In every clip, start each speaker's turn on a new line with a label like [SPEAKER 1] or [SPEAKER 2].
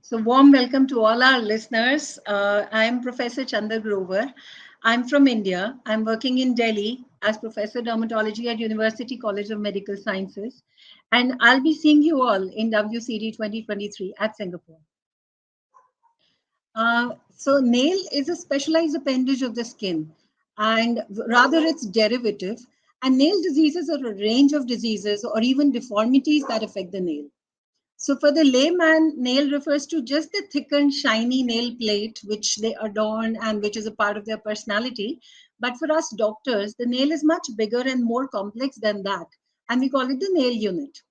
[SPEAKER 1] So, warm welcome to all our listeners. I'm Professor Chander Grover. I'm from India. I'm working in Delhi as Professor Dermatology at University College of Medical Sciences. And I'll be seeing you all in WCD 2023 at Singapore. So, nail is a specialized appendage of the skin, and rather its derivative. And nail diseases are a range of diseases or even deformities that affect the nail. So for the layman, nail refers to just the thickened, shiny nail plate which they adorn and which is a part of their personality. But for us doctors, the nail is much bigger and more complex than that, and we call it the nail unit.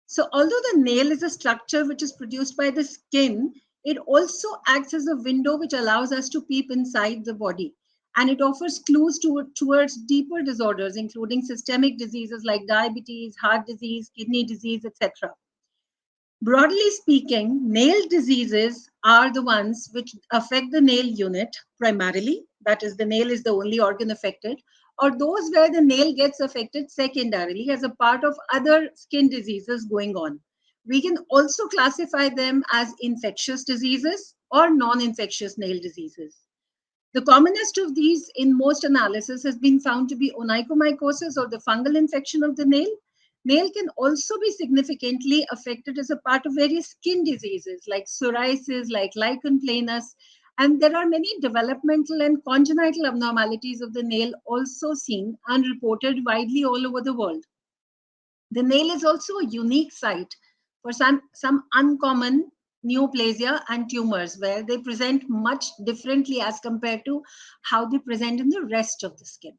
[SPEAKER 1] So although the nail is a structure which is produced by the skin, it also acts as a window which allows us to peep inside the body. And it offers clues towards deeper disorders, including systemic diseases like diabetes, heart disease, kidney disease, etc. Broadly speaking, nail diseases are the ones which affect the nail unit primarily, that is, the nail is the only organ affected, or those where the nail gets affected secondarily as a part of other skin diseases going on. We can also classify them as infectious diseases or non infectious nail diseases. The commonest of these in most analysis has been found to be onychomycosis or the fungal infection of the nail. Nail can also be significantly affected as a part of various skin diseases like psoriasis, like lichen planus, and there are many developmental and congenital abnormalities of the nail also seen and reported widely all over the world. The nail is also a unique site for some uncommon neoplasia and tumors where they present much differently as compared to how they present in the rest of the skin.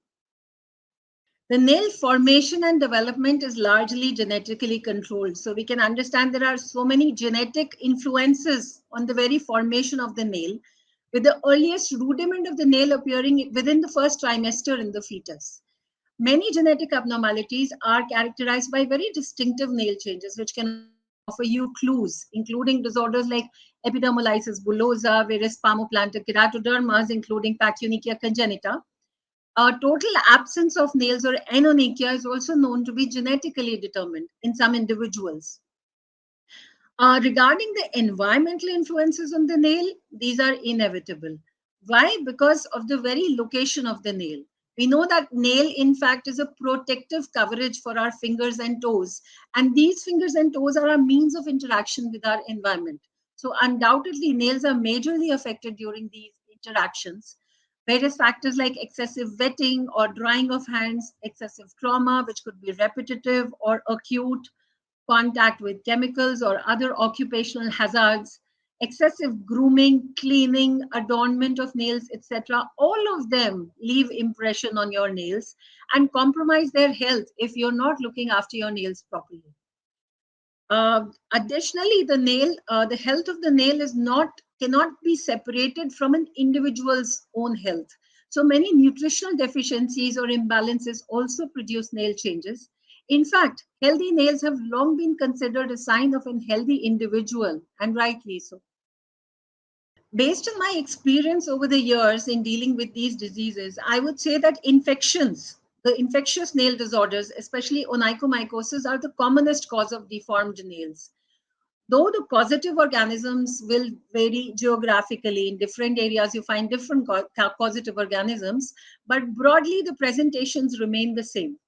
[SPEAKER 1] The nail formation and development is largely genetically controlled. So we can understand there are so many genetic influences on the very formation of the nail, with the earliest rudiment of the nail appearing within the first trimester in the fetus. Many genetic abnormalities are characterized by very distinctive nail changes, which can offer you clues, including disorders like epidermolysis bullosa, various palmoplantar keratodermas, including pachyonychia congenita. A total absence of nails or anonychia is also known to be genetically determined in some individuals. Regarding the environmental influences on the nail, these are inevitable. Why? Because of the very location of the nail. We know that nail, in fact, is a protective coverage for our fingers and toes. And these fingers and toes are a means of interaction with our environment. So undoubtedly, nails are majorly affected during these interactions. Various factors like excessive wetting or drying of hands, excessive trauma, which could be repetitive or acute, contact with chemicals or other occupational hazards, excessive grooming, cleaning, adornment of nails, etc. All of them leave impression on your nails and compromise their health if you're not looking after your nails properly. Additionally, the health of the nail is not cannot be separated from an individual's own health. So many nutritional deficiencies or imbalances also produce nail changes. In fact, healthy nails have long been considered a sign of a healthy individual, and rightly so. Based on my experience over the years in dealing with these diseases, I would say that the infectious nail disorders, especially onychomycosis, are the commonest cause of deformed nails. Though the causative organisms will vary geographically, in different areas you find different causative organisms, but broadly the presentations remain the same.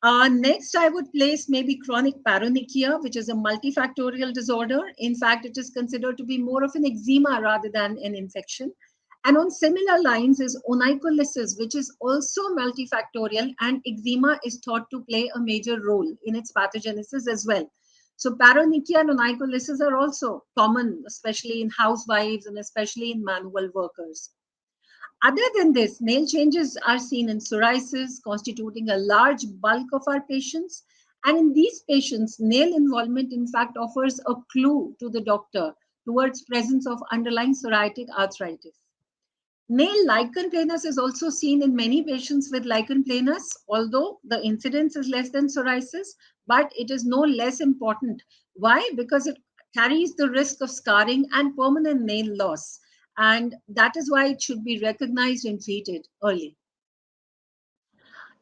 [SPEAKER 1] Next, I would place maybe chronic paronychia, which is a multifactorial disorder. In fact, it is considered to be more of an eczema rather than an infection. And on similar lines is onycholysis, which is also multifactorial, and eczema is thought to play a major role in its pathogenesis as well. So paronychia and onycholysis are also common, especially in housewives and especially in manual workers. Other than this, nail changes are seen in psoriasis, constituting a large bulk of our patients. And in these patients, nail involvement, in fact, offers a clue to the doctor towards presence of underlying psoriatic arthritis. Nail lichen planus is also seen in many patients with lichen planus, although the incidence is less than psoriasis, but it is no less important. Why? Because it carries the risk of scarring and permanent nail loss. And that is why it should be recognized and treated early.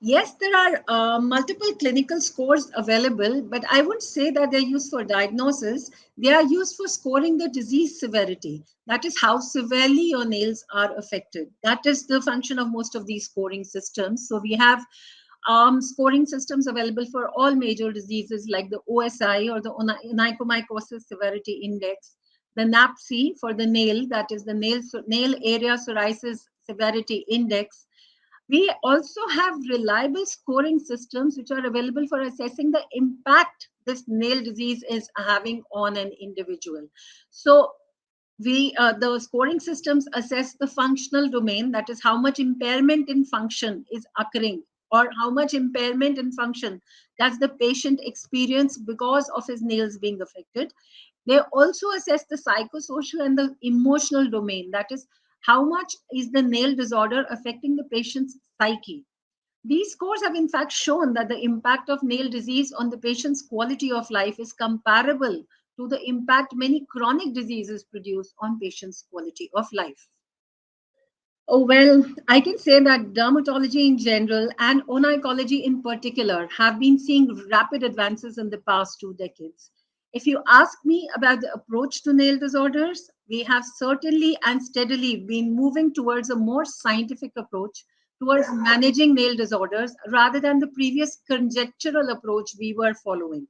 [SPEAKER 1] Yes, there are multiple clinical scores available, but I wouldn't say that they're used for diagnosis. They are used for scoring the disease severity. That is how severely your nails are affected. That is the function of most of these scoring systems. So we have scoring systems available for all major diseases like the OSI or the onychomycosis severity index, the NAPSI for the nail, that is the nail area psoriasis severity index. We also have reliable scoring systems which are available for assessing the impact this nail disease is having on an individual. So the scoring systems assess the functional domain, that is how much impairment in function is occurring or how much impairment in function does the patient experience because of his nails being affected. They also assess the psychosocial and the emotional domain, that is how much is the nail disorder affecting the patient's psyche. These scores have in fact shown that the impact of nail disease on the patient's quality of life is comparable to the impact many chronic diseases produce on patients' quality of life. Oh, well, I can say that dermatology in general and onychology in particular have been seeing rapid advances in the past 2 decades. If you ask me about the approach to nail disorders, we have certainly and steadily been moving towards a more scientific approach towards managing nail disorders rather than the previous conjectural approach we were following.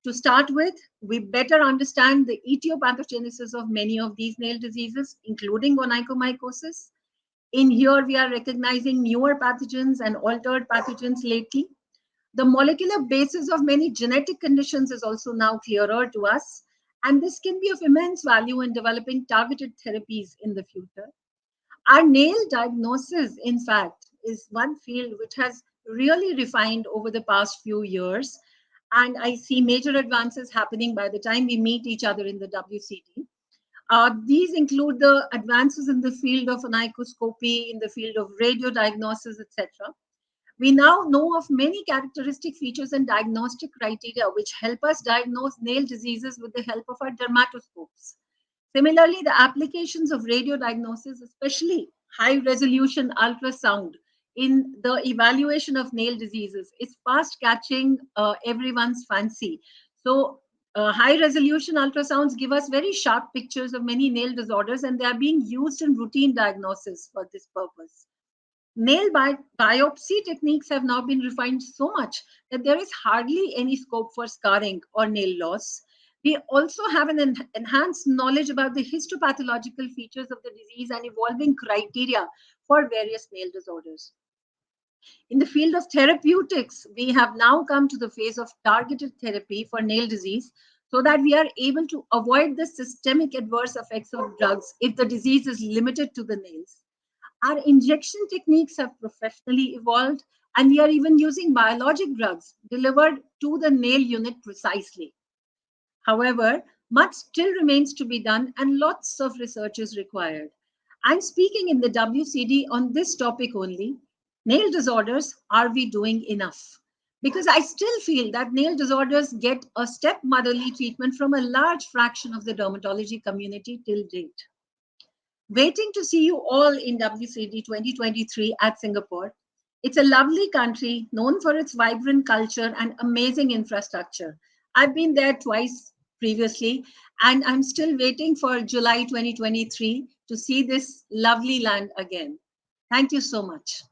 [SPEAKER 1] To start with, we better understand the etiopathogenesis of many of these nail diseases, including onychomycosis. In here, we are recognizing newer pathogens and altered pathogens lately. The molecular basis of many genetic conditions is also now clearer to us, and this can be of immense value in developing targeted therapies in the future. Our nail diagnosis, in fact, is one field which has really refined over the past few years, and I see major advances happening by the time we meet each other in the WCD. These include the advances in the field of onychoscopy, in the field of radio diagnosis, etc. We now know of many characteristic features and diagnostic criteria which help us diagnose nail diseases with the help of our dermatoscopes. Similarly, the applications of radio diagnosis, especially high resolution ultrasound in the evaluation of nail diseases, is fast catching everyone's fancy. So, high resolution ultrasounds give us very sharp pictures of many nail disorders, and they are being used in routine diagnosis for this purpose. Biopsy techniques have now been refined so much that there is hardly any scope for scarring or nail loss. We also have an enhanced knowledge about the histopathological features of the disease and evolving criteria for various nail disorders. In the field of therapeutics, we have now come to the phase of targeted therapy for nail disease so that we are able to avoid the systemic adverse effects of drugs if the disease is limited to the nails. Our injection techniques have professionally evolved, and we are even using biologic drugs delivered to the nail unit precisely. However, much still remains to be done, and lots of research is required. I'm speaking in the WCD on this topic only. Nail disorders, are we doing enough? Because I still feel that nail disorders get a stepmotherly treatment from a large fraction of the dermatology community till date. Waiting to see you all in WCD 2023 at Singapore. It's a lovely country known for its vibrant culture and amazing infrastructure. I've been there twice previously, and I'm still waiting for July 2023 to see this lovely land again. Thank you so much.